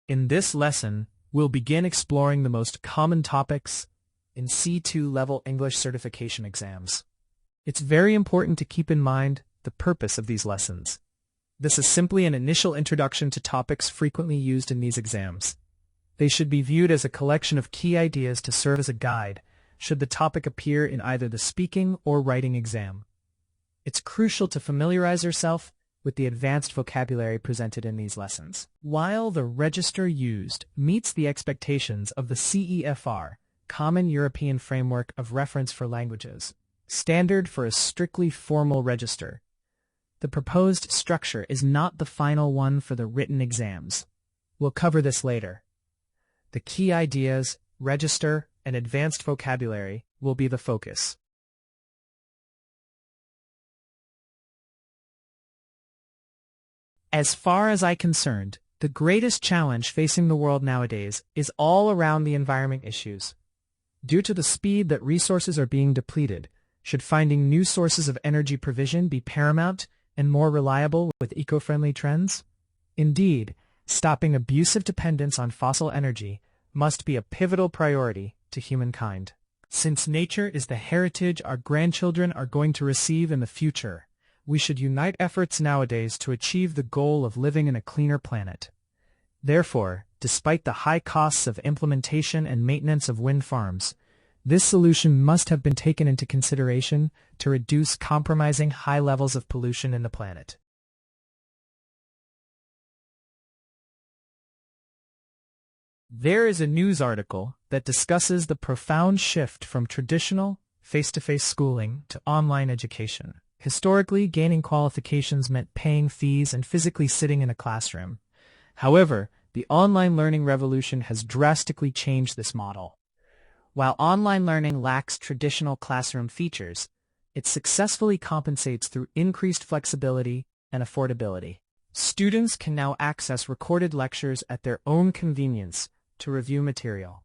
In this lesson, we'll begin exploring the most common topics in C2 level English certification exams. It's very important to keep in mind the purpose of these lessons. This is simply an initial introduction to topics frequently used in these exams. They should be viewed as a collection of key ideas to serve as a guide should the topic appear in either the speaking or writing exam. It's crucial to familiarize yourself with the advanced vocabulary presented in these lessons. While the register used meets the expectations of the CEFR, Common European Framework of Reference for Languages, standard for a strictly formal register, the proposed structure is not the final one for the written exams. We'll cover this later. The key ideas, register, and advanced vocabulary will be the focus. As far as I'm concerned, the greatest challenge facing the world nowadays is all around the environment issues. Due to the speed that resources are being depleted, should finding new sources of energy provision be paramount and more reliable with eco-friendly trends? Indeed, stopping abusive dependence on fossil energy must be a pivotal priority to humankind. Since nature is the heritage our grandchildren are going to receive in the future, we should unite efforts nowadays to achieve the goal of living in a cleaner planet. Therefore, despite the high costs of implementation and maintenance of wind farms, this solution must have been taken into consideration to reduce compromising high levels of pollution in the planet. There is a news article that discusses the profound shift from traditional, face-to-face schooling to online education. Historically, gaining qualifications meant paying fees and physically sitting in a classroom. However, the online learning revolution has drastically changed this model. While online learning lacks traditional classroom features, it successfully compensates through increased flexibility and affordability. Students can now access recorded lectures at their own convenience to review material.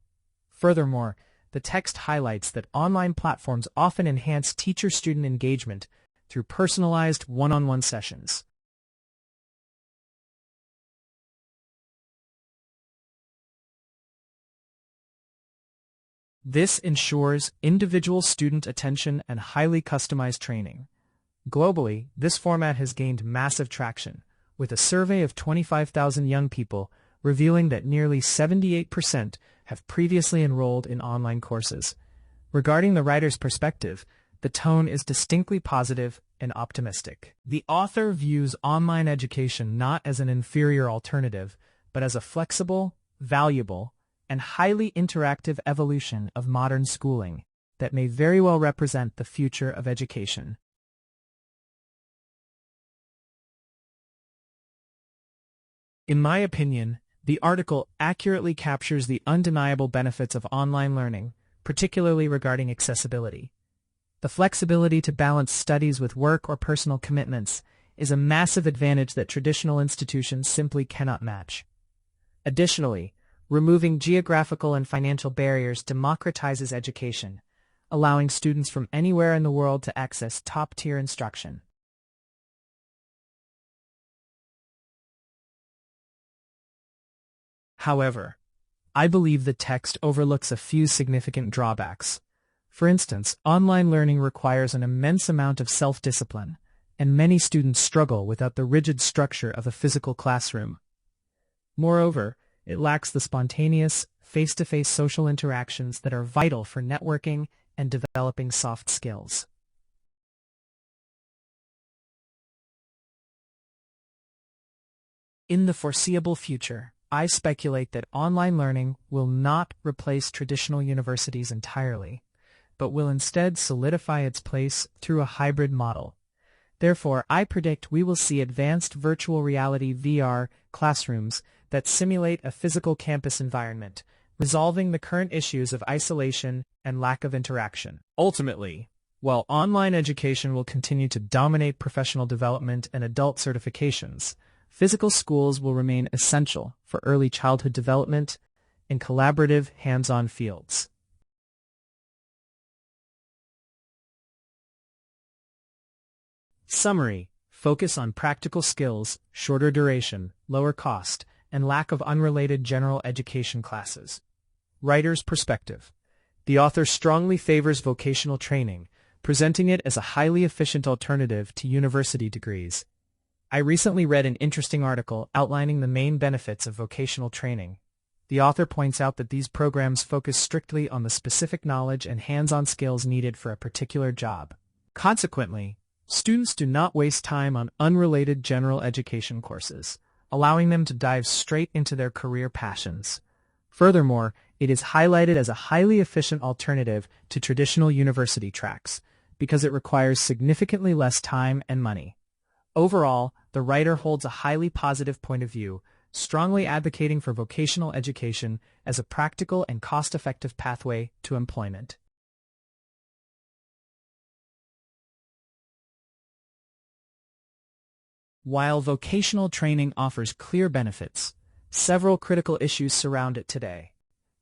Furthermore, the text highlights that online platforms often enhance teacher-student engagement through personalized one-on-one sessions. This ensures individual student attention and highly customized training. Globally, this format has gained massive traction, with a survey of 25,000 young people revealing that nearly 78% have previously enrolled in online courses. Regarding the writer's perspective, the tone is distinctly positive and optimistic. The author views online education not as an inferior alternative, but as a flexible, valuable, and highly interactive evolution of modern schooling that may very well represent the future of education. In my opinion, the article accurately captures the undeniable benefits of online learning, particularly regarding accessibility. The flexibility to balance studies with work or personal commitments is a massive advantage that traditional institutions simply cannot match. Additionally, removing geographical and financial barriers democratizes education, allowing students from anywhere in the world to access top-tier instruction. However, I believe the text overlooks a few significant drawbacks. For instance, online learning requires an immense amount of self-discipline, and many students struggle without the rigid structure of a physical classroom. Moreover, it lacks the spontaneous, face-to-face social interactions that are vital for networking and developing soft skills. In the foreseeable future, I speculate that online learning will not replace traditional universities entirely, but will instead solidify its place through a hybrid model. Therefore, I predict we will see advanced virtual reality (VR) classrooms that simulate a physical campus environment, resolving the current issues of isolation and lack of interaction. Ultimately, while online education will continue to dominate professional development and adult certifications, physical schools will remain essential for early childhood development in collaborative, hands-on fields. Summary: focus on practical skills, shorter duration, lower cost, and lack of unrelated general education classes. Writer's perspective. The author strongly favors vocational training, presenting it as a highly efficient alternative to university degrees. I recently read an interesting article outlining the main benefits of vocational training. The author points out that these programs focus strictly on the specific knowledge and hands-on skills needed for a particular job. Consequently, students do not waste time on unrelated general education courses, allowing them to dive straight into their career passions. Furthermore, it is highlighted as a highly efficient alternative to traditional university tracks, because it requires significantly less time and money. Overall, the writer holds a highly positive point of view, strongly advocating for vocational education as a practical and cost-effective pathway to employment. While vocational training offers clear benefits, several critical issues surround it today.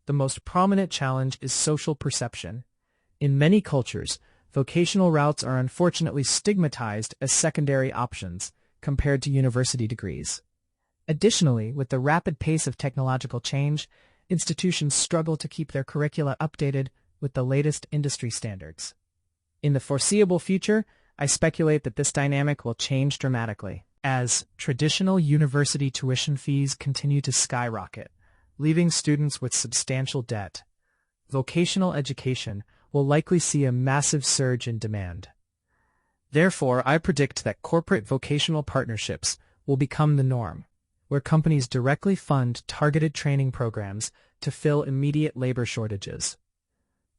The most prominent challenge is social perception. In many cultures, vocational routes are unfortunately stigmatized as secondary options compared to university degrees. Additionally, with the rapid pace of technological change, institutions struggle to keep their curricula updated with the latest industry standards. In the foreseeable future, I speculate that this dynamic will change dramatically, as traditional university tuition fees continue to skyrocket, leaving students with substantial debt. Vocational education will likely see a massive surge in demand. Therefore, I predict that corporate vocational partnerships will become the norm, where companies directly fund targeted training programs to fill immediate labor shortages.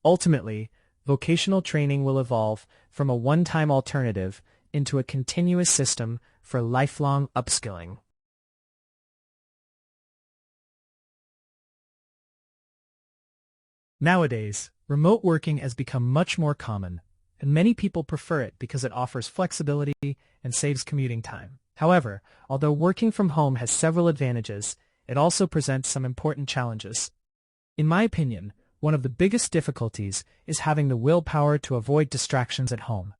Ultimately, vocational training will evolve from a one-time alternative into a continuous system for lifelong upskilling. Nowadays, remote working has become much more common, and many people prefer it because it offers flexibility and saves commuting time. However, although working from home has several advantages, it also presents some important challenges. In my opinion, one of the biggest difficulties is having the willpower to avoid distractions at home.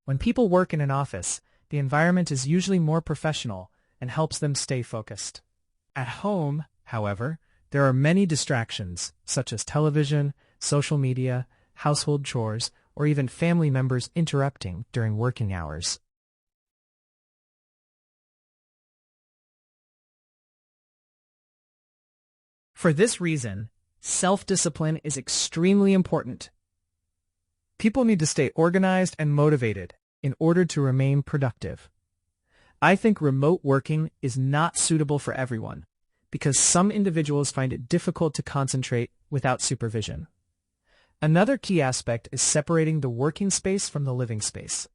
When people work in an office, the environment is usually more professional and helps them stay focused. At home, however, there are many distractions, such as television, social media, household chores, or even family members interrupting during working hours. For this reason, self-discipline is extremely important. People need to stay organized and motivated in order to remain productive. I think remote working is not suitable for everyone, because some individuals find it difficult to concentrate without supervision. Another key aspect is separating the working space from the living space.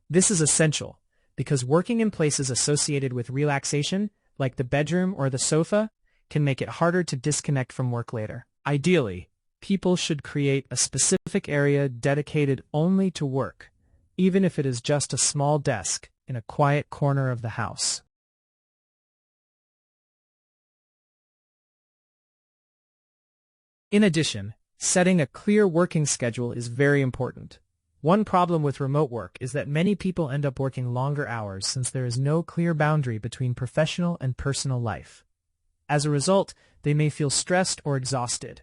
This is essential, because working in places associated with relaxation, like the bedroom or the sofa, can make it harder to disconnect from work later. Ideally, people should create a specific area dedicated only to work, even if it is just a small desk in a quiet corner of the house. In addition, setting a clear working schedule is very important. One problem with remote work is that many people end up working longer hours since there is no clear boundary between professional and personal life. As a result, they may feel stressed or exhausted.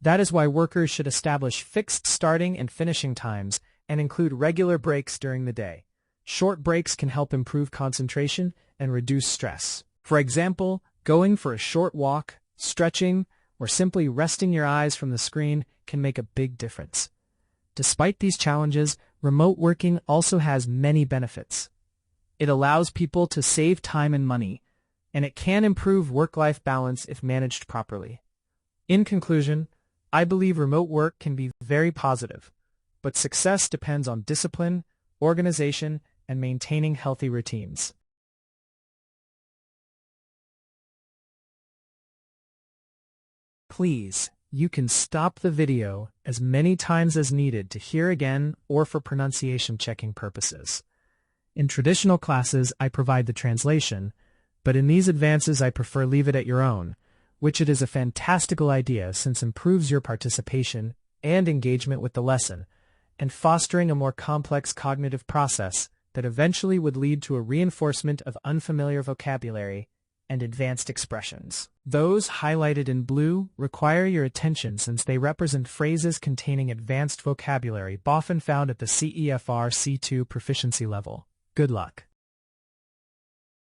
That is why workers should establish fixed starting and finishing times and include regular breaks during the day. Short breaks can help improve concentration and reduce stress. For example, going for a short walk, stretching, or simply resting your eyes from the screen can make a big difference. Despite these challenges, remote working also has many benefits. It allows people to save time and money, and it can improve work-life balance if managed properly. In conclusion, I believe remote work can be very positive, but success depends on discipline, organization, and maintaining healthy routines. Please, you can stop the video as many times as needed to hear again or for pronunciation checking purposes. In traditional classes, I provide the translation, but in these advances I prefer leave it at your own, which it is a fantastical idea since improves your participation and engagement with the lesson, and fostering a more complex cognitive process that eventually would lead to a reinforcement of unfamiliar vocabulary and advanced expressions. Those highlighted in blue require your attention since they represent phrases containing advanced vocabulary often found at the CEFR C2 proficiency level. Good luck.